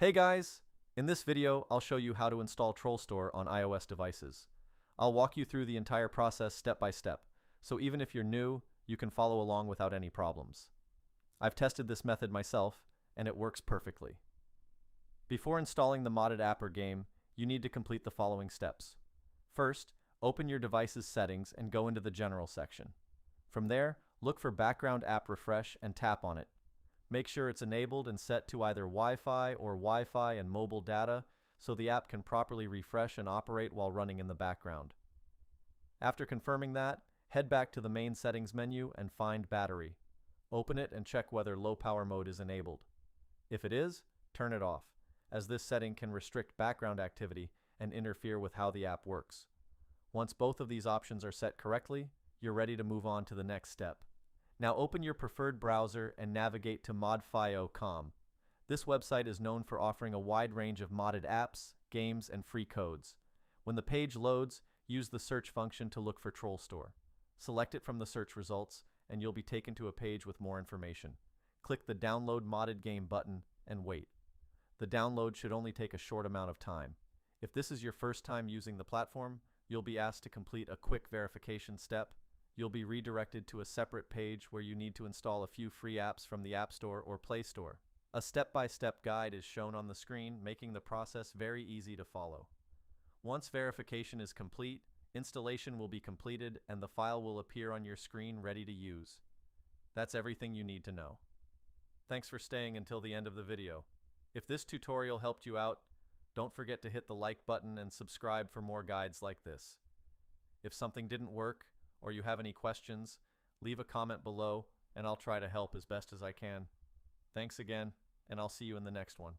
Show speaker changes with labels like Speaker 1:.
Speaker 1: Hey guys! In this video, I'll show you how to install TrollStore on iOS devices. I'll walk you through the entire process step by step, so even if you're new, you can follow along without any problems. I've tested this method myself, and it works perfectly. Before installing the modded app or game, you need to complete the following steps. First, open your device's settings and go into the General section. From there, look for Background App Refresh and tap on it. Make sure it's enabled and set to either Wi-Fi or Wi-Fi and mobile data so the app can properly refresh and operate while running in the background. After confirming that, head back to the main settings menu and find Battery. Open it and check whether low power mode is enabled. If it is, turn it off, as this setting can restrict background activity and interfere with how the app works. Once both of these options are set correctly, you're ready to move on to the next step. Now open your preferred browser and navigate to modfio.com. This website is known for offering a wide range of modded apps, games, and free codes. When the page loads, use the search function to look for TrollStore. Select it from the search results, and you'll be taken to a page with more information. Click the Download Modded Game button and wait. The download should only take a short amount of time. If this is your first time using the platform, you'll be asked to complete a quick verification step. You'll be redirected to a separate page where you need to install a few free apps from the App Store or Play Store. A step-by-step guide is shown on the screen, making the process very easy to follow. Once verification is complete, installation will be completed and the file will appear on your screen ready to use. That's everything you need to know. Thanks for staying until the end of the video. If this tutorial helped you out, don't forget to hit the like button and subscribe for more guides like this. If something didn't work, or you have any questions, leave a comment below and I'll try to help as best as I can. Thanks again, and I'll see you in the next one.